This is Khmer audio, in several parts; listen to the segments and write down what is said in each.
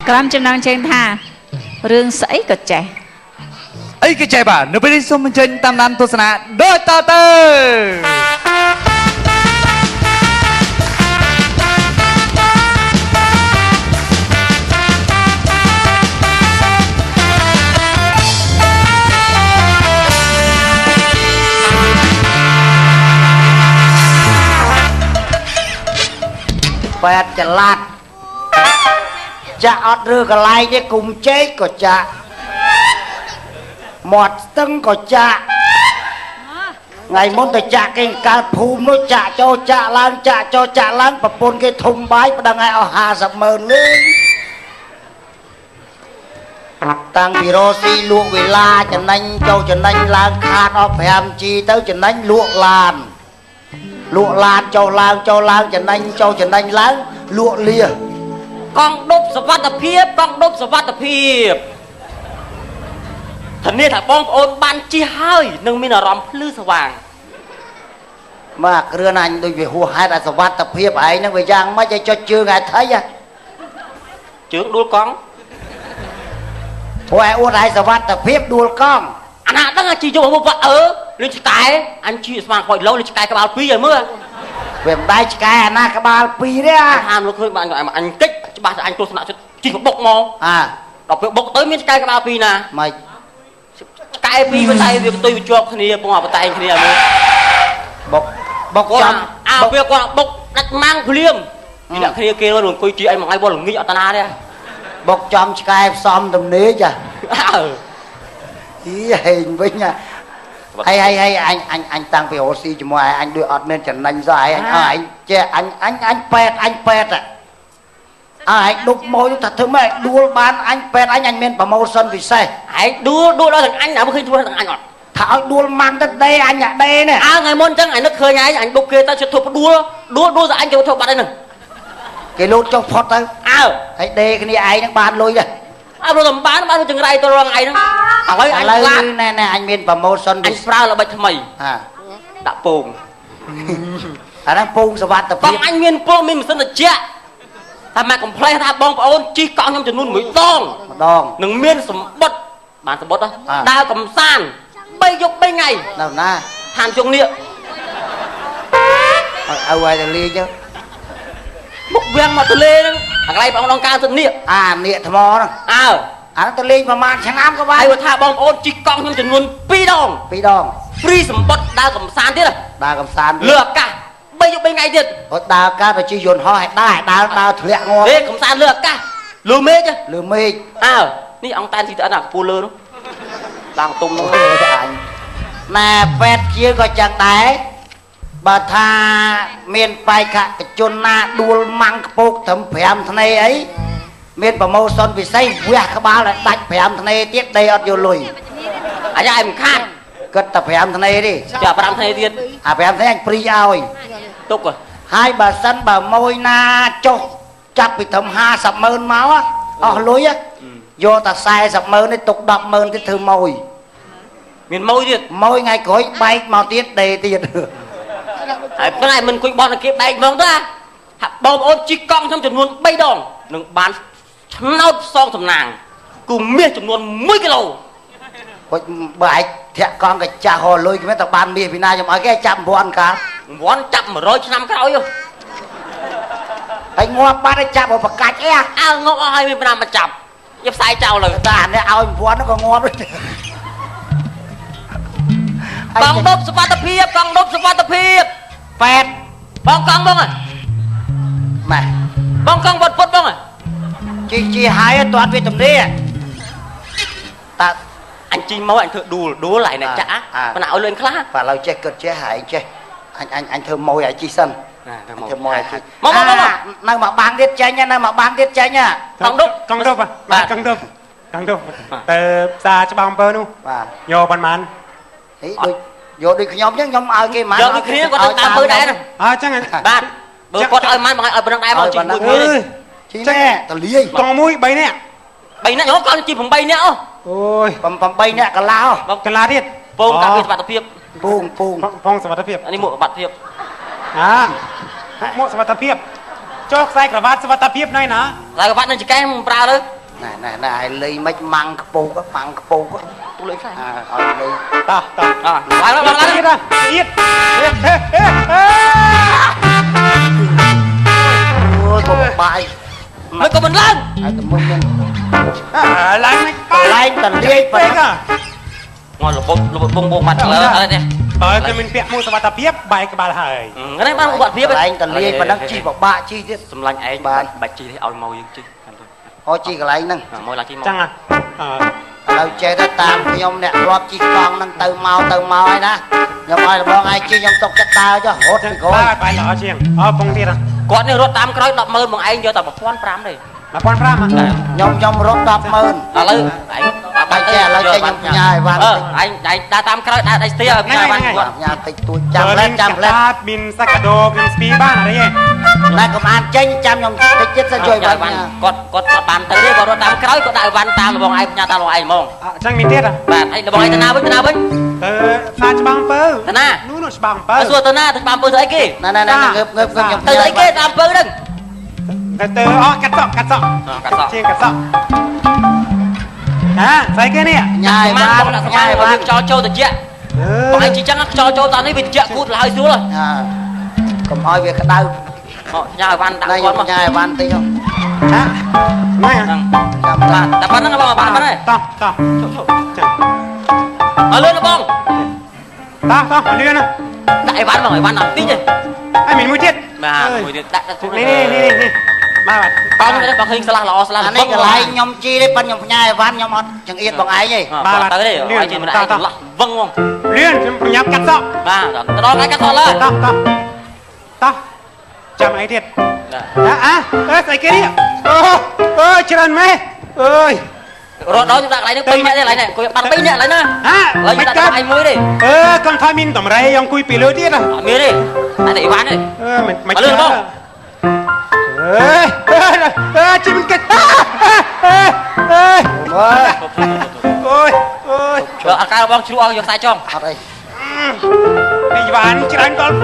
ក្រុមចំណងជើងថារឿងស្អីក៏ចេះអីក៏ចេះបាទនៅពេលនេះសូមអញ្ជើញតាមដានទស្សនាដូចតទៅបែបចល័តចាក់អត់ឬកន្លែងនេះគុំជែកក៏ចាក់មាត់ស្ទឹងក៏ចាក់ថ្ងៃមុនទៅចាក់គេកាលភូមិនោះចាក់ចូលចាក់ឡើងចាក់ចូលចាក់ឡើងប្រពន្ធគេធំបាយប្តឹងឲ្យអស់50,000លេងតាំងពីរស់ស៊ីលក់វេលាចំណេញចូលចំណេញឡើងខាតអស់ 5G ទៅចំណេញលក់ឡានចូលឡើងចំណេញចូលចំណេញឡើងលក់លាកង់ដប់សវត្ថភាពធានាថាបងប្អូនបានជិះហើយនឹងមានអារម្មណ៍ភ្លឺស្វាងមកគ្រឿនអញដូចវាហួសហេតុអាសវត្ថភាពឯងហ្នឹងវាយ៉ាងម៉េចឲ្យចុចជើងឯថៃជើងដួលកង់ព្រោះឯអួតឲ្យសវត្ថភាពដួលកង់អាណាដឹងជីយកមកលេងឆ្កែអញជីស្មានខ້ອຍលោលេងឆ្កែក្បាល2ឲ្យមើលវាមិនដែរឆ្កែអាណាក្បាល2ទេហាមលោកឃើញបានអញកិច្ចច្បាស់តែអញទស្សនៈជីកបុកមកដល់ពេលបុកទៅមានឆ្កែក្បាល2ណាម៉េចឆ្កែ2ប៉ុន្តែវាផ្ទុយវាជាប់គ្នាពងអាបតែងគ្នាមើលបុកចំវាគាត់បុកដាច់ម៉ាំងភ្លាមពីអ្នកគ្នាគេរអង្គុយជីអីមួយថ្ងៃវល់ល្ងាចអត់តាណាទេបុកចំឆ្កែផ្សំទំនេកហេងវិញហើយអញតាំងពីរស់ស៊ីជាមួយអញដូចអត់មានចំណេញសោះអញចេះអញពេទ្យអញដុបម៉ួយថាធ្វើម៉េចដួលបានអញពេទ្យអញមានប្រម៉ូសិនពិសេសឯងដួលដល់ទាំងអញណាមើលឃើញធ្វើទាំងអញអត់ថាឲ្យដួលម៉ាំងទៅដេអញអាដេនេះថ្ងៃមុនអញ្ចឹងអញនឹកឃើញអញដុបគេទៅជិតធ្វើដួលទៅអញគេធ្វើបាត់ហើយនឹងគេលូតចុះផុតទៅហើយដេគ្នាឯងនឹងបានលុយដែរព្រោះតែបានចង្រៃទៅរងឯងហ្នឹងហើយឥឡូវណែអញមានប្រម៉ូសិនអញប្រើល្បិចថ្មីដាក់ពងអាហ្នឹងពងសវត្ថភាពបងអញមានពងមានម៉ាស៊ីនត្រជាក់តែមកកំ pl ថាបងប្អូនជិះកង់ខ្ញុំចំនួន1ដងនឹងមានសម្បត្តិបានសម្បត្តិដើរកំសាន្ត3យប់3ថ្ងៃនៅណាឋានជងនៀកឲ្យទៅលេងទៅមុខវាំងមកទលេហ្នឹងកន្លែងបងដងការសិននៀកនៀកថ្មហ្នឹងអាហ្នឹងទៅលេងប្រហែលឆ្នាំក៏បានហើយថាបងប្អូនជិះកង់ខ្ញុំចំនួន2ដងព្រីសម្បត្តិដើរកំសាន្តទៀតដើរកំសាន្តលើអាកាស3យប់3ថ្ងៃទៀតដើរអាកាសទៅជិះយន្តហោះឲ្យដើរធ្លាក់ងាប់ទេកំសាន្តលើអាកាសលើមេឃនេះអង្គតែនទីតអត់ខ្ពស់លើនោះឡើងទុំនោះអញណែពេទ្យជាក៏ចឹងដែរបើថាមានបេក្ខជនណាដួលម៉ាំងខ្ពូកត្រឹម5ធ្នេអីមានប្រម៉ូសិនពិសេសវះក្បាលឲ្យដាច់5ធ្នេទៀតដេអត់យកលុយអាយ៉ាមិនខាតគិតតែ5ធ្នេទេចា5ធ្នេទៀត5ធ្នេអញព្រីឲ្យទុកហើយបើសិនបើមួយណាចុះចាប់ពីត្រឹម50,000មកអស់លុយយកតែ40,000នេះទុក10,000ទៀតធ្វើម៉ួយមានម៉ួយទៀតម៉ួយថ្ងៃក្រោយបែកមកទៀតដេទៀតហើយប៉ុន្តែមិនគួយបោះតែគេបែកហ្មងទៅបងប្អូនជិះកង់ខ្ញុំចំនួន3ដងនឹងបានឆ្នោតផ្សងសំណាងគូមាសចំនួន1គីឡូបើឯងធាក់កង់កាចាស់ហោលុយគេមិនទៅបានមាសពីណាខ្ញុំឲ្យគេចាប់9កាល9ចាប់100ឆ្នាំក្រោយហើយងាប់បាត់ឲ្យចាប់ឲ្យបកាច់អីងាប់អស់ហើយមាន5មកចាប់យកផ្សាយចោលលើតែអានេះឲ្យ1000នោះក៏ងាប់ដែរកង់ដប់សុវត្ថិភាពប៉ែតបងកង់បងម៉ែបងកង់វត្តពុតបងជីហើយអត់ទាត់វាទំនេរតើអញជីមកអញធ្វើដួលហើយអ្នកចាក់ប៉ុន្តែឲ្យលឿនខ្លះបាទឥឡូវចេះគិតចេះហើយចេះអញធ្វើម៉ួយឲ្យជីសិនធ្វើម៉ួយឲ្យជីមកនៅមកបាំងទៀតចេញនៅមកបាំងទៀតចេញកង់ដប់បាទកង់ដប់ទៅផ្សារច្បារអំពើនោះបាទយកប៉ុន្មានដូចយកដូចខ្ញុំអញ្ចឹងខ្ញុំឲ្យគេមកយកដូចគ្នាគាត់ទៅតាមមើលដែរអញ្ចឹងបាទបើគាត់ឲ្យម៉ានមកឲ្យប៉ុណ្ណឹងដែរមកជីមួយគ្នាជីណែតលាយកង់មួយ3នាក់ខ្ញុំគាត់ជី8នាក់អូយ8នាក់កន្លះកន្លះទៀតពងការពារសុវត្ថិភាពពងសុវត្ថិភាពនេះមួកសុវត្ថិភាពមួកសុវត្ថិភាពចុះខ្សែក្រវ៉ាត់សុវត្ថិភាពណៃណាខ្សែក្រវ៉ាត់នឹងចកែមិនប្រើទៅ nè ai ly mấy măng cpu á tôi lấy sai ly ta lại ít ra ít ôi có một bài mới có mình lên ai tụi mông nhân lạnh lạnh tần liệt à ngồi lục mặt lên nè cái mình bẹt mua sắm tập tiếp bài cái bài hời cái này mang bạn tiếp lạnh tần liệt mà đang chi vào bạ chi chứ xâm lanh ấy bạch chi thấy ao màu dương chi thôi chi cái lạnh nâng môi là chi màu chăng à lâu chơi ra tam cái ông nè rọp chi con nâng từ mau ấy đó nhưng mà bọn ai chi nhông tục chất tao cho hốt thì coi bài lọ chiêng bông tiệt à con này rốt tam cái đập mơn bằng anh vô tập một con pram đây là con pram à nhông rốt đập mơn lấy bài chè lấy chơi nhông nhai văn anh đã tam cái đã tia nhà tịch tôi chăm lên min sakado min spi banอะไรเนี่ย này công an tranh chăm nhông tịch chết ra chơi văn con bàn tới đây còn tam cái có đại văn tam là bọn anh nhà ta là anh mong chăng min tiệt à bạn anh là bọn anh tên nào với pha chbang pơ tên na nu chbang pơ xua tên na chbang pơ tới kia này ngập nhông tới tới kia tam pơ đừng cắt sọ chiêng cắt sọ sai cái này nhai văn cho châu từ chị bọn anh chỉ chắc cho châu tao nói vì chị cút là hơi xuống rồi cầm hỏi việc đau nhà văn đây con mà nhai văn tí không này tập văn nó bằng văn này to ở lên nó bong to lươn à đại văn mà người văn làm tí nhỉ ai mình mới chết mà người đại nè ba bạn con này bằng hình sala lò sala anh ấy cái lại nhom chi đấy ban nhom nhai văn nhom chẳng yên bằng ai gì ba bạn tới đây ai chỉ mình ai vâng không lươn nhập cắt sọ ba đó cái cắt sọ lên to chăm ấy thiệt sai cái đi trần mẹ ơi rồi đó chúng ta lấy nước pin này lấy này coi bằng pin này lấy nè lấy chúng ta anh muối đi con thay min tầm ray ông cùi pì lưỡi tiết à muối đi anh để bán đi mình lên không chị mình kịch ôi cái bong chú ao sai trong cái ván trần con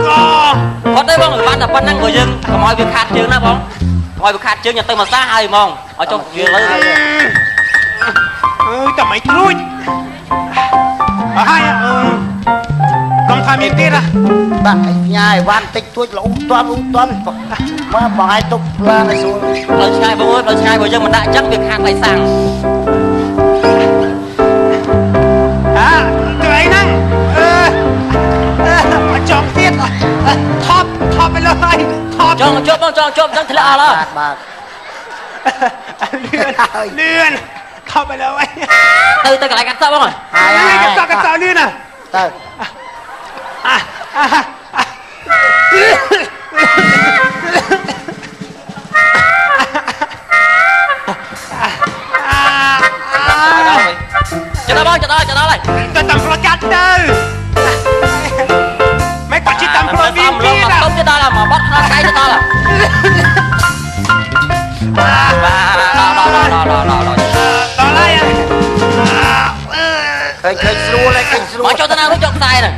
có tới bong người bán là phân năng người dân mọi việc khát chương na bong mọi việc khát chương nhà tôi mà xa hay mong ở trong chuyện lấy tầm mấy trôi hai con thay miếng tiết à bạn nhai văn tích tôi là ung toan mà bằng ai tục là này xuống lần hai bây giờ mình đã chắc việc khát lại sang cái ấy năng chọn tiết thọpไปเลยchọn chẳng thể là lo lươn thọpไปเลย từ cái lại cắt sao không rồi cắt sao lươn à từ cho nó này tôi tầm lo cắt tư mấy quả chỉ tầm lo viên kia mà không cho ta là mà bắt hai cái cho ta là đó lại cây xua lại cây xua cho ta nào nó chọn tay này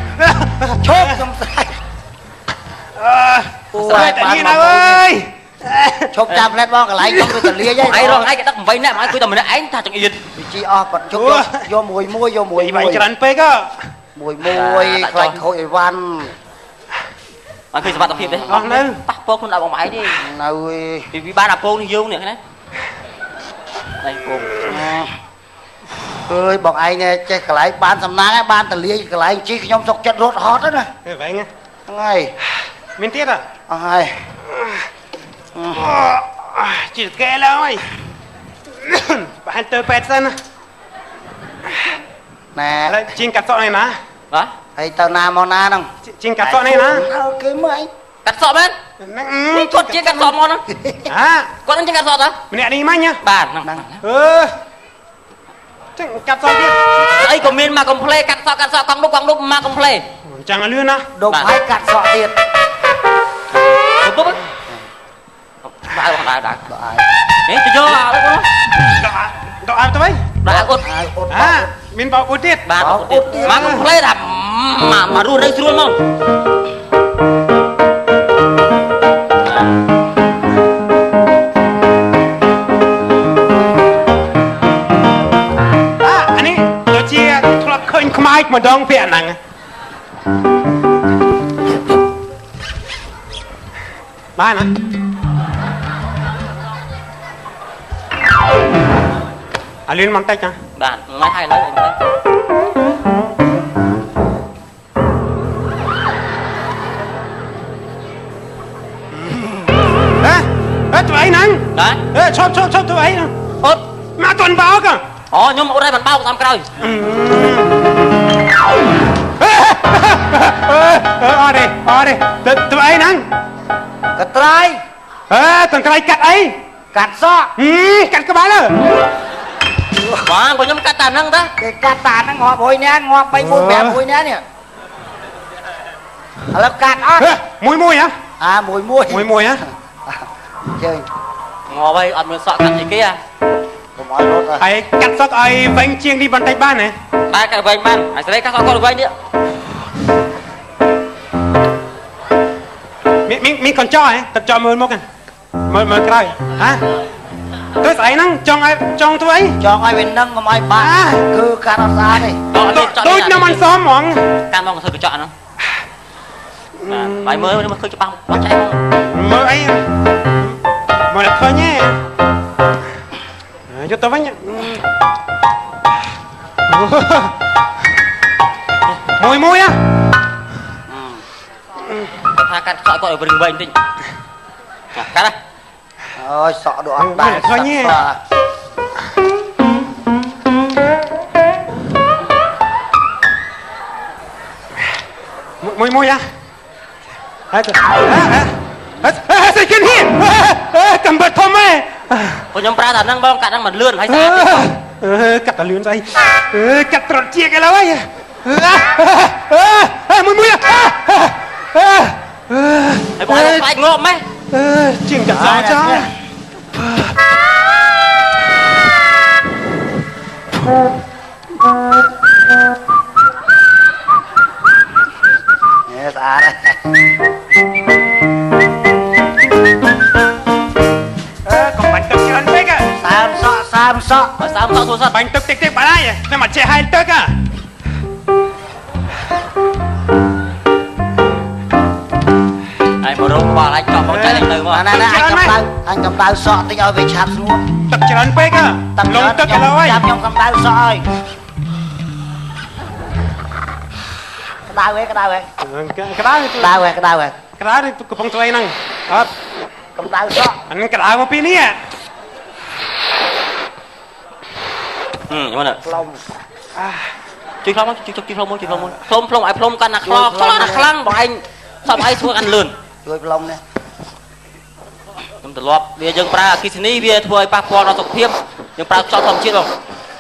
chốt trong tay ôi tự nhiên nào ơi chốt chạm lên bong cái lại trong cái tờ lia vậy ai rồi ai cái đất vay nè mà cứ tầm mình anh thà chẳng yên chị còn chốt vô mùi vậy cho anh pe cơ mùi khoai khôi văn anh khi bạn tập phim đấy bắt po con đạo bằng máy đi nơi vì ba là po đi vô nè cái này đây po ơi bọn anh nè chơi cái lại ban tầm ná ban tờ lia cái lại chi nhóm sọc chất rốt hot đó nè vậy nghe ngay miếng tiết à ai chỉ kệ thôi bạn tơ pet dân nè chiên cắt sọ này nè đó hay tao na mò na đâu chiên cắt sọ này nè cái mấy cắt sọ bên con chiên cắt sọ mòn đó con ăn chiên cắt sọ đó mình lại đi máy nhá bàn chẳng cắt sọ kia ấy của miền mà complain cắt sọ quăng đúc mà complain chẳng là lươn á đâu phải cắt sọ thiệt đúng không đã đấy tôi vô vào đấy đó ai tôi đã cốt mình bảo cốt tiết mà complain là mà rùa đây luôn không mà đong pẹ nặng ba nè liên mang tay nha បាទមិនហើយឡើយ ê tụi ấy nắng ណា ê chóp tụi ấy nè អត់ mà tuần báo cả អូខ្ញុំអត់ឲ្យបានបោកតាមក្រោយ ở đây tụi ấy nắng កត្រៃ tuần cái cắt ấy កាត់សក់ cắt cái bán rồi បាទខ្ញុំកាត់តាមហ្នឹងតា គេកាត់តាហ្នឹងងាប់1នាក់ងាប់3 4 5 1នាក់នេះឥឡូវកាត់អត់ mùi hả អាមួយ hả ជើញ ងល់ហើយអត់មានសក់កាត់អីគេហ่ะ កុំឲ្យរត់ ấy cắt sóc ấy vánh chiêng đi bàn tay ban này តែកាត់វិញបានហើយស្រីកាត់សក់គាត់វិញនេះ mi còn cho ấy tập cho mưa mốc này mưa cái đây hả tôi thấy nắng trong tôi ấy ចង់ឲ្យវានឹងកុំឲ្យបាក់គឺកាត់អត់ស្អាតទេ tôi nó ăn xóm mỏng កាន់មកធ្វើកញ្ចក់ហ្នឹងបាទបាយមើលមើលឃើញច្បាស់បាត់ចែក mưa ấy mưa là thôi nhé cho tôi với nhá mùi á ថាកាត់សក់គាត់ឲ្យវិញបន្តិចកាត់ អើយសក់ដូចអត់ដែរ thôi nhé mùi á sao kinh hiền cầm bật thơm ấy ខ្ញុំប្រើតែហ្នឹងបងកាត់ហ្នឹងមិនលឿនហើយស្អាតទេ cắt tà lươn dây cắt trọt chia cái lâu ấy mùi à ហើយបងខ្លាចងប់ម៉េះ chiêng chặt gió cho nghe xa đấy còn bánh tực chân thích à sam sọ បើសាមសក់ទូរស័ព្ទ bánh tực tích tích bà đây nhưng mà chè hai tực à ហើយមករងក្បាលអាចចប់មកចែកទៅមក nè anh cầm đau sọ tínhឲ្យវាឆាប់ស្ងួត tập chân phết à lông tực cái lâu ấy ចាប់ខ្ញុំcầm đau sọ ơi ក្តៅហ៎ cái đá đi cục bông tươi năng cầm đau sọ anh cái đá một pin đi à ខ្ញុំណា lông ជួយខ្លងមកជួយខ្លងមកជួយខ្លងមកផ្លុំផ្លុំឲ្យផ្លុំកាន់ណាខ្លោខ្លោណាខ្លាំងបងឯងសពឯងធ្វើកាន់លឿន ជួយ lông nè ខ្ញុំទម្លាប់វាយើងប្រើអគិសនីវាធ្វើឲ្យប៉ះពាល់ដល់សុខភាពយើងប្រើខ្យល់ធម្មជាតិបង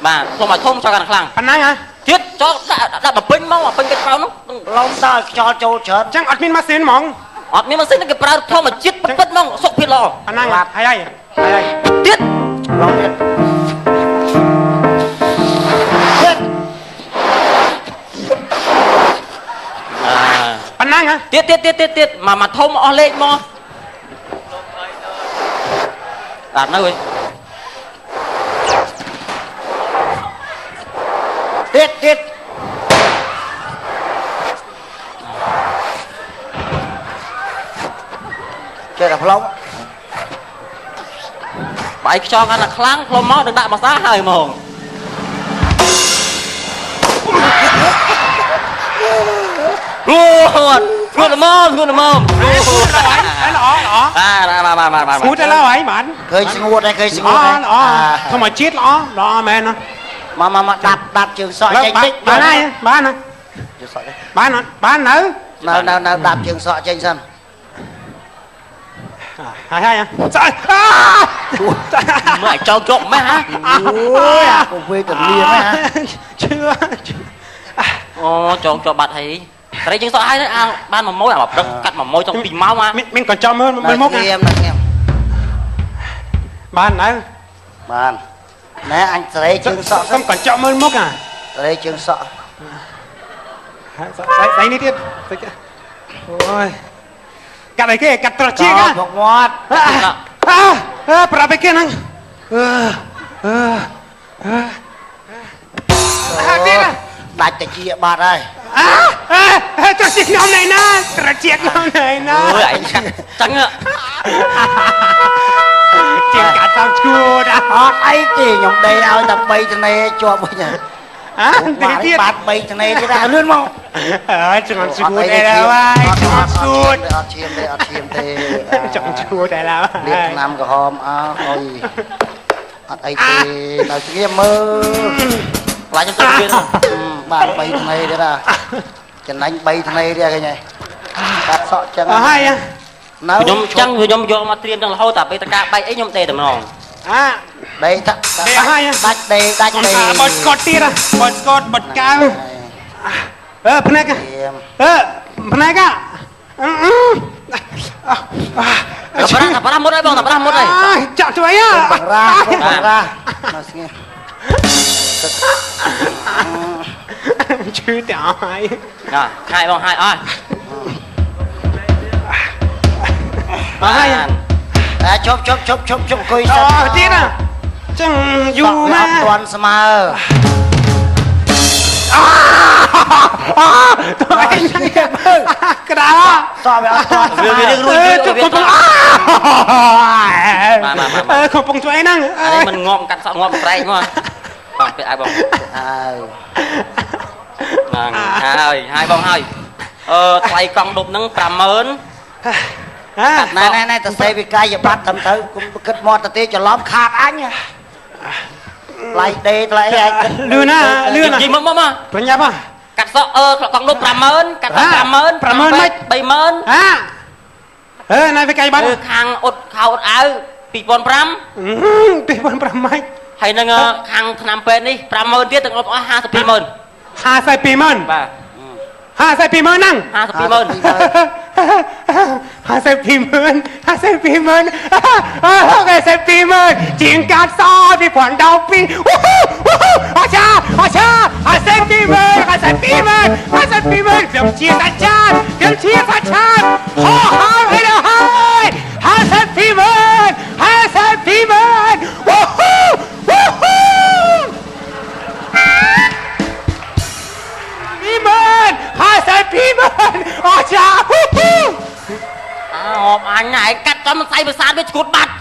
បាទផ្លុំឲ្យធំចោលកាន់ខ្លាំង anh năng hả ទៀតចោលដាក់បំពេញមកបំពេញកិច្ចក្រោមនោះ lôngដល់ខ្យល់ចូលច្រើន chẳng ọt min masin mỏng អត់មានម៉ាស៊ីនគេប្រើធម្មជាតិពិតៗមកសុខភាពល្អ anh năng hay hay ទៀត lôngទៀត អ anh năng hả ទៀតមកធំអស់លេខមកដាក់នៅវិញ ទៀត chơi là lông បាយខ្យល់កាន់តែខ្លាំងផ្លុំមកនឹងដាក់ម្សៅហើយហ្មង អូស្ងួតល្មម Đấy là ó Smooth đấy là ấy bạn ឃើញស្ងួតហើយឃើញស្ងួតហើយ Không mà chết lõ mẹ nó មកដាប់ជើងសក់ចេញតិច Bán này Bán này ជើងសក់ទេ Bán nữ នៅដាប់ជើងសក់ចេញសិន Hay hay à Trời មើលឲ្យចោលជាប់ម៉េះហ៎ ôi con quê cần liền á hả Chưa អូចោលជាប់បាត់ហើយស្រីជាងសក់ហើយបាន1ម៉ោយអាព្រឹកកាត់1ម៉ោយចង់2ម៉ោងហ៎ Mình còn cho mơ mốc à em Bán nữ bạn nè anh lấy chừng sọ Không còn cho mơ mốc à lấy chừng sọ Đấy đi tiếp Ôi Cắt này kia, cắt trò chiếc á một ngọt Bà bê kia năng Tiếp à ដាច់តែជាបាត់ហើយ ត្រជាខ្ញុំណែណាត្រជាខ្ញុំណែណា អើយឯងកាត់ចឹង ជាកាត់តាមឈួត អត់អីទេខ្ញុំដេកឲ្យតែ3ធ្នេជាប់វិញហើយ តែទៀត បាត់3ធ្នេទៀតហើយលឿនមក ចង់ឈួតដែរហើយចង់ឈួត អត់ឈាមទេអត់ឈាមទេ ចង់ឈួតដែរឡើយ លាបថ្នាំក្រហមអើយអត់អីទេដល់ស្ងៀមមើល ខ្លាចខ្ញុំទៅទៀត បាន3ធ្នេទៀតហ่ะចំណេញ3ធ្នេទៀតឃើញហើយកាត់សក់ចឹង ហើយ នៅ ខ្ញុំចឹងខ្ញុំយកមកត្រៀមទាំងរហូតតែពេលតកាបែកអីខ្ញុំដេតែម្ដង ដេកតាដាច់ដេកដាច់ដេក បត់ស្កតទៀតបត់ស្កតបត់កៅភ្នែកភ្នែក តែប្រាស់មុតហើយបងតែប្រាស់មុតហើយ ចាក់ជួយ បង្រានៅស្ងៀម ឈឺតែអស់ហើយ ហាយបងហាយអស់ ហើយ ជប់អង្គុយ អូទៀតចឹងយូរណាស់ អត់ទាន់ស្មើ ក្តារ សក់វាអត់ទាន់ វារឿងរួចវាកំពុង ជួយហ្នឹង អានេះមិនងាប់កាត់សក់ងាប់ប្រែកមកបងពេលឲ្យបង ហើយ ហើយបងហើយថ្លៃកង់ដប់ហ្នឹង 50000 ណែទៅសេវិកាយប័ត្រត្រឹមទៅគុំគិតមកទៅទេច្រឡំខាតអញថ្លៃដេថ្លៃអីឯង លឿនណាលឿន និយាយមក ប្រញាប់ កាត់សក់កង់ដប់ 50000 កាត់សក់ 50000 50000 30000 ណៃវិកាយបាត់ ខាងអ៊ុតខោអ៊ុតអាវ 2005 ហើយនឹងខាងឆ្នាំពេទ្យនេះ 50000 ទៀតទាំងអស់ 52000 520000 បាទ 520000ហ្នឹង 52000 ជាងកាត់សពីព្រោះដល់ពីអឆា520000ខ្ញុំជាសាច់ចានហោហើយដល់ហើយ520000វ៉ូហូអចា អបអញណែកាត់ចំសៃប្រសាទវាឈួតបាត់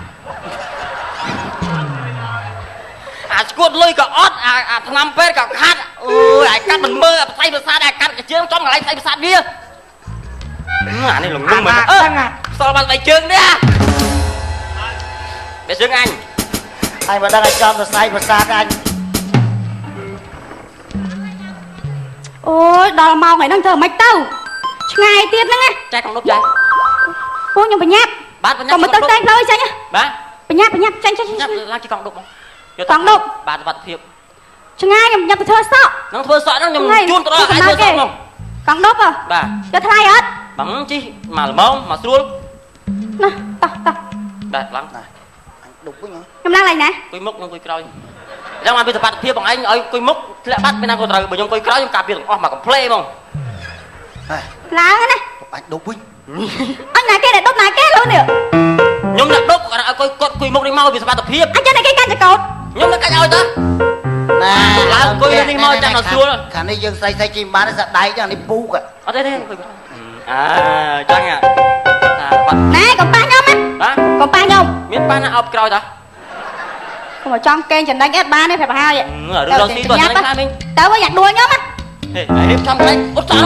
អាឈួតលុយក៏អត់អាឆ្នាំពេទ្យក៏ខាត់អើយអាកាត់មិនមើលសៃប្រសាទអាកាត់កជើងចំកន្លែងសៃប្រសាទវាអានេះលងងមើលសល់បាត់ដៃជើងនេះបែជើងអញ ហើយបើដឹងឲ្យចំសរសៃប្រសាទអញ អូយដល់ម៉ោងហ្នឹងធ្វើមិនទៅឆ្ងាយទៀតហ្នឹងណា ចែកកង់ដប់ចែក ពូខ្ញុំបញ្ញាប់ បាទបញ្ញាប់ កុំទៅតែងផ្លូវចាញ់ បាទ បញ្ញាប់ចាញ់ ឡើងជិះកង់ដប់មកបាទសុខភាព ឆ្ងាយខ្ញុំទៅធ្វើសក់ នឹងធ្វើសក់ហ្នឹងខ្ញុំជូនទៅដល់ឯងធ្វើសក់មក កង់ដប់ បាទ ទៅថ្លៃអត់ បងជីមកល្មមមកស្រួល ណាតោះ បាទឡើង អញដុបវិញ ខ្ញុំឡើងឡើងណា អង្គុយមុខខ្ញុំអង្គុយក្រោយអញ្ចឹងមកពីសុខភាពបងឯងឲ្យអង្គុយមុខធ្លាក់បាត់ពេលណាក៏ត្រូវបើខ្ញុំអង្គុយក្រោយខ្ញុំការពារទាំងអស់មកកំ pl ហ្មង ឡើងណា អញដុបវិញ អញណាគេដែលដប់ណាគេលូននេះ ខ្ញុំដាក់ដប់គាត់ឲ្យគាត់អង្គុយមុខនេះមកពីសុខភាព អញចេះតែគេកាច់ចកោត ខ្ញុំនឹងកាច់ឲ្យតើ ណែ ឡើងអង្គុយនេះមកចាំដល់ស្រួល ខាងនេះយើងស្រីជីបានស្ដែកយ៉ាងនេះពូក អត់ទេអង្គុយចឹងតាបាត់ ណែកុំប៉ះខ្ញុំណា បាទ កុំប៉ះខ្ញុំ មានប៉ះណាអោបក្រោយតើ កុំចង់កេងចំណេញអត់បានទេប្រាប់ហើយ រឿងរកស៊ីតោះហ្នឹងខ្លាំងមិញ ទៅវិញយ៉ាក់ដួលខ្ញុំណា ហេរៀបចំកន្លែងអត់សោះ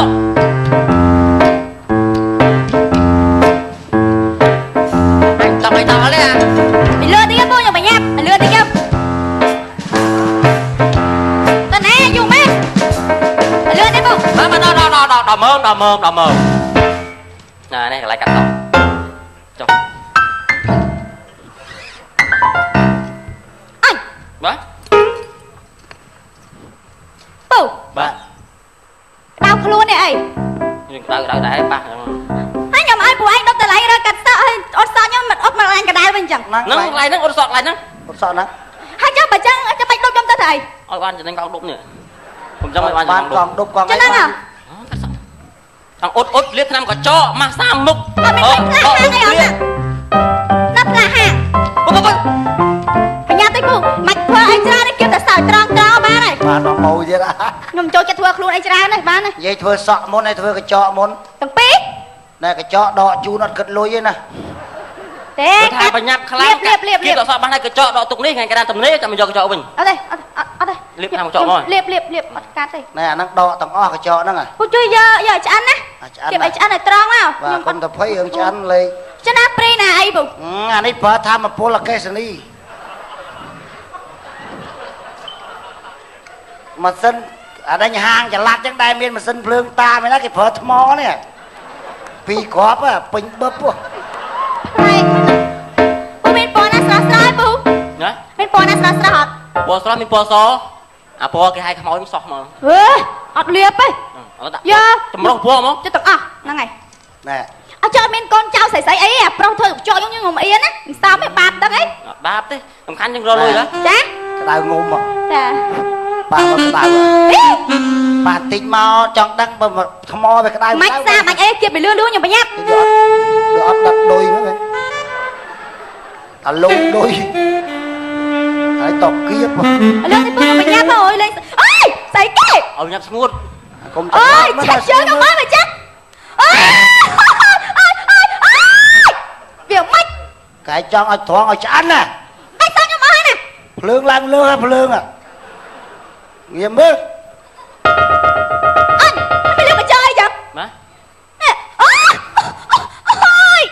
អញតាមឲ្យដល់ទេ ពីលឿនទៀតពូខ្ញុំបញ្ញាប់លឿនទៀតខ្ញុំតើណែយូរមែនលឿនទេពូ មកដល់មើលណានេះកន្លែងកាត់តចុះ អញ បាទ ពូ បាទ ដៅខ្លួននេះអី យើងដៅដែរប៉ះ ហើយខ្ញុំឲ្យពួកឯងដុតតឡៃរើកាត់សក់ហើយអត់សក់ខ្ញុំមិនអត់មកអញកដៅវិញចឹង ហ្នឹងកន្លែងហ្នឹងអត់សក់កន្លែងហ្នឹង អត់សក់ហ្នឹង ហើយចាំបើចឹងចាំបាច់ដុតខ្ញុំទៅទៅអី ឲ្យបានចំណេញកង់ដប់នេះខ្ញុំចាំឲ្យបាន បានកងដុបកង ចឹងហ្នឹងហ៎ អងអត់លាបថ្នាំកញ្ចក់ម៉ាស់សាមុខ អត់មានផ្លាស់ហាងអីអត់ណាផ្លាស់ហាង ពុក បញ្ញាតិចពូមិនធ្វើអីច្រើនទេគេតែសើចត្រង់បានហើយ បាទ ងងទៀត ខ្ញុំចូលចិត្តធ្វើខ្លួនអីច្រើនណាស់បានណា និយាយធ្វើសក់មុនហើយធ្វើកញ្ចក់មុន ទាំងពីរ ណែកញ្ចក់ដកជូនអត់គិតលុយទេណា ទេ ថាបញ្ញាប់ខ្លាំងគេក៏សក់បានហើយកញ្ចក់ដកទុកនេះថ្ងៃក្រានតំណេចាំមកយកកញ្ចក់វិញ អត់ទេអត់ទេ លាបតាមកញ្ចក់មក លាបអត់កាត់ទេ ណែអាហ្នឹងដកទាំងអស់កញ្ចក់ហ្នឹង ពូជួយយកឆ្អិនណា ឆ្អិន គេឲ្យឆ្អិនឲ្យត្រង់មក បាទគុំតែភ័យរឿងឆ្អិនលេង ឆ្អិនណាព្រៃណាអីពូ អានេះប្រើធម្មពលអកេសនីម៉ាស៊ីនអានេះហាងចល័តចឹងដែរមានម៉ាស៊ីនភ្លើងតាមែនណាគេប្រើថ្មនេះពីរគ្រាប់ពេញបឹប ហើយពូមានពណ៌ណាស្រស់ស្រស់ឯពូ ណា មានពណ៌ណាស្រស់ស្រស់អត់ ពណ៌ស្រស់មានពណ៌សអាពណ៌គេហៅខ្មោចសោះមក ហេអត់លាបទេ អត់ដាក់ យ៉ា ចម្រុះពណ៌មក ចិត្តទាំងអស់ហ្នឹងហើយ ណែ អត់ចោលមានកូនចៅស្រីអីអាប្រុសធ្វើកញ្ចក់ខ្ញុំអៀនណាមិនសមទេបាបដឹងអី អត់បាបទេសំខាន់ជាងរលុយហ៎ ចា ក្តៅងុំមក ចា បាទមកក្តៅបាទតិចមកចង់ដឹងបើថ្មវាក្តៅ មិនសាមិនអីគៀបពីលឿនខ្ញុំប្រញាប់ វាអត់ដឹកដុយហ្នឹងអាលងដុយហើយតគៀប លឿនទៅប្រញាប់អើយលេងអើយស្អីគេ ឲ្យញ៉ាំស្ងួត កុំ អើយចាក់ជើងខ្ញុំមកចាក់អើយវាមិន កាយចង់ឲ្យត្រង់ឲ្យឆ្អិនណា បាច់សោះខ្ញុំអស់ហើយណា ភ្លើងឡើងលើហើយភ្លើងងារមើល អញមិនលឿនមកចោលអីចឹង ណា អើយ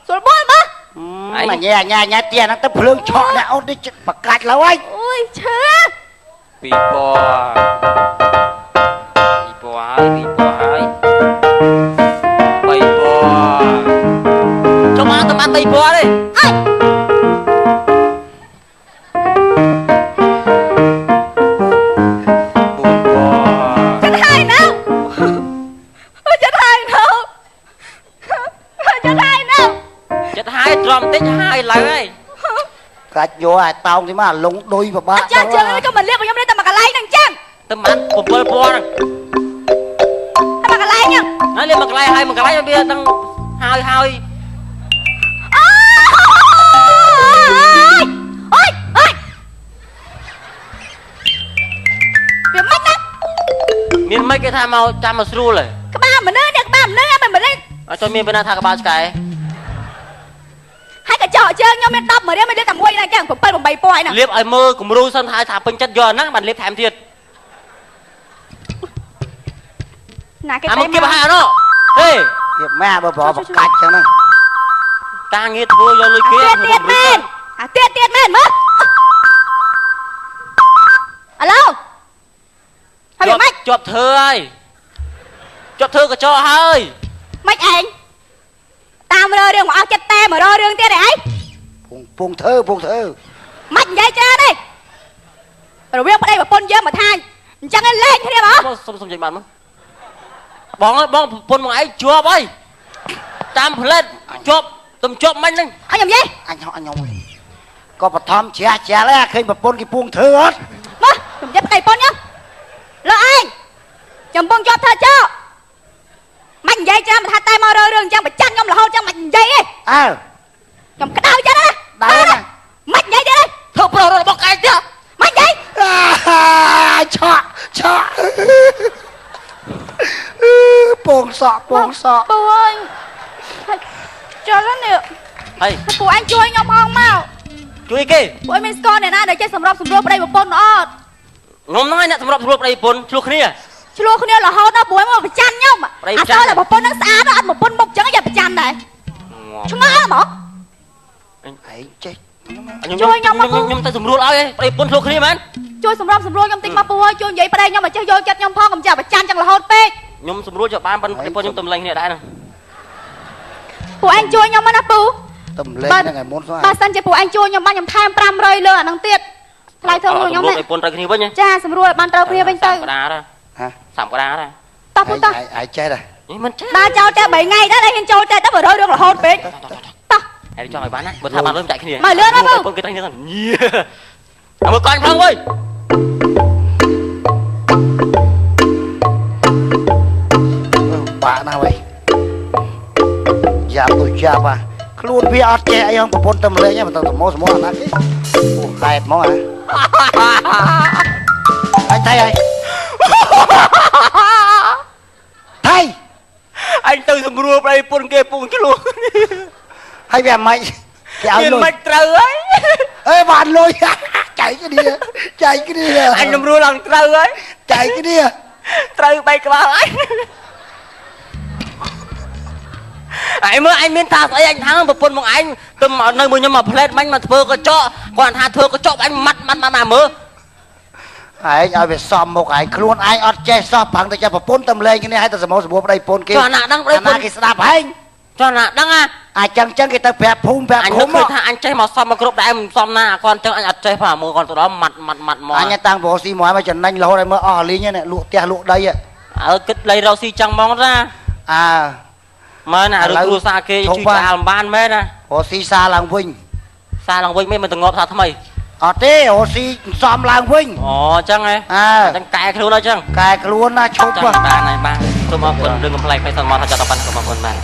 ស្រួលបលមក អញញ៉ាទៀតហ្នឹងទៅភ្លើងឆក់អ្នកអូននេះបកាច់ឡើយ អូយឈឺ ពីពណ៌ហើយ3ពណ៌ចុះមកទៅមក3ពណ៌ទេ អើយ 4ពណ៌ ចិត្តហើយនៅចិត្តហើយនៅចិត្តហើយនៅ ចិត្តហើយទ្រាំតិចហើយឡើងហើយ កាច់យកឲ្យតោងទីមកលងដុយពិបាក ចាជើងក៏មិនលៀបខ្ញុំនេះតែមកកន្លែងហ្នឹងចឹង ទៅមក7ពណ៌ហ្នឹង តែមកកន្លែងហ្នឹង ហើយលេមកកន្លែងហើយមកកន្លែងវាដឹងហើយ អូយវាមិនណា មានមិនគេថាមកចាំមកស្រួលហើយ ក្បាលមនុស្សនេះក្បាលមនុស្សមិនមនុស្ស អត់ចូលមានពេលណាថាក្បាលឆ្កែ ហើយកញ្ចក់ជើងខ្ញុំមាន10មករៀលមិនលៀបតែមួយណាចឹង7 8ពណ៌ហ្នឹង លាបឲ្យមើលគំរូសិនថាពេញចិត្តយកអាហ្នឹងបានលាបថែមទៀត ណាគេ អា តែ មកគេបហាណោះហេ ទៀតម៉ែបើប្របកាច់ចឹងហ្នឹង ការងារធ្វើយកលុយគេ ទៀតមែនអាទៀតមែនមើលអាឡូហើយមិន ជាប់ធ្វើហើយកញ្ចក់ហើយ មិនឯងតាមរើរឿងមកអស់ចិត្តតែមកររឿងទៀតឯង ពងធ្វើ មិននិយាយច្រើនទេរវាងប្តីប្រពន្ធយើងមកថាអញ្ចឹងឯងលេងគ្នាមក សុំនិយាយបានមកបងអើយបងប្រពន្ធមកឯងជាប់ហើយតាមផ្លែតជាប់ទំជាប់មិញហ្នឹង អញខ្ញុំនិយាយ អញខ្ញុំក៏បឋមជ្រះជ្រះហើយឃើញប្រពន្ធគេពងធ្វើអត់ មកខ្ញុំនិយាយប្តីប្រពន្ធខ្ញុំលើឯងខ្ញុំបងជាប់ធ្វើចោលមិននិយាយច្រើនមកថាតែមកររឿងអញ្ចឹងបញ្ចាត់ខ្ញុំរហូតអញ្ចឹងមិននិយាយទេ អើ ខ្ញុំក្តៅចឹងណា ដែរណា មិននិយាយទេ ធ្វើប្រុសរបស់កែទៀត មិននិយាយ ឆក់ពងសក់ ពូអើយចូលនេះ ហើយ ពូអញជួយខ្ញុំហងមក ជួយគេ ពូអញមានស្គាល់អ្នកណាដែលចេះសម្របសម្រួលប្តីប្រពន្ធអត់ ខ្ញុំហ្នឹងឯងអ្នកសម្របសម្រួលប្តីប្រពន្ធឆ្លោះគ្នា ឆ្លោះគ្នារហូតដល់ពូអញមកប្រច័ណ្ឌខ្ញុំអាតើតែប្រពន្ធនឹងស្អាតអត់ប្រពន្ធមុខចឹងយកប្រច័ណ្ឌដែរឆ្ងល់ហ្មង ឯងចេះ ខ្ញុំទៅសម្រួលឲ្យប្តីប្រពន្ធឆ្លោះគ្នាមែន ជួយសម្របសម្រួលខ្ញុំតិចមកពូអើយជួយនិយាយប្តីខ្ញុំមកចេះយកចិត្តខ្ញុំផងកុំចេះប្រច័ណ្ឌចឹងរហូតពេក ខ្ញុំសម្រួលចុះបានប៉ុនប្តីប្រពន្ធខ្ញុំទៅម្លេងគ្នាដែរហ្នឹង ពូអញជួយខ្ញុំមកណាពូ តំលេងហ្នឹងឯងមុនស្អា បើសិនជាពូអញជួយខ្ញុំបានខ្ញុំថែម500លើអាហ្នឹងទៀតថ្លៃធ្វើមួយខ្ញុំ ប្តីប្រពន្ធត្រូវគ្នាវិញ ចាសម្រួលបានត្រូវគ្នាវិញទៅ កដាដែរ ហ៎ 30កដាដែរ តោះពូតោះ ឯងចេះដែរ នេះមិនចា ដើរចោលតែ3ថ្ងៃដែរហ៊ានចូលតែទៅ100រឿងរហូតពេកតោះ ហើយចង់ឲ្យបានណាបើថាបានលុយចាក់គ្នា មកលឿនមកពូ ប្រពន្ធគេតែគ្នាទៅញ៉ាអាមើលកង់ផងអើយ បាក់ណាស់វិញយ៉ាប់ទៅចាប់ខ្លួនវាអត់ចេះអីហងប្រពន្ធទៅម្លេងហ្នឹងមិនទៅទៅមកស្មោះអាណាគេអូខែតហ្មងហ៎ thay ơi thay anh từ thầm rùa đây pun kia pun chứ luôn hay về mày kéo miền lùi mạch trừ ấy ê bạn lùi chạy cái đi anh thầm rùa lần trừ ấy chạy cái đi trừ bay cái bao ấy anh miên thà ấy anh thắng một pun một anh tầm ở nơi mưa nhưng mà plate bánh mà thưa có cho còn thà thưa có cho anh mặt mà mưa ai ai về xòm một ai luôn ai ọt che xòm bằng tay cho vào pôn tâm lên cái này hay ta sớm sớm đây pôn kia cho nạ đang đây cái đạp hành cho nạ đang à ai chăng cái ta bẹp phun bẹp anh khốn nói thà anh chơi mà xòm mà group đại em xòm na con chân anh ọt chơi phải mưa còn tụi đó mặt mò anh tăng bộ xi mỏi mà chân nhanh lâu đây mới ở lý như này lụa tia lụa đây ạ ở cái lấy rau xi chăng mong ra à mới nè được cua sa kia chui cha làm ban mấy nè bộ xi xa làng vinh xa lòng vinh mấy mình từng ngọt sao mày ở thế bộ xi xòm làng vinh ồ chăng ấy à chăng cài cái luôn đó chăng cài luôn na chốt chăng vào ba này ba tôi mong quân đừng có play phải xong mà thật cho tao bắn của mong quân này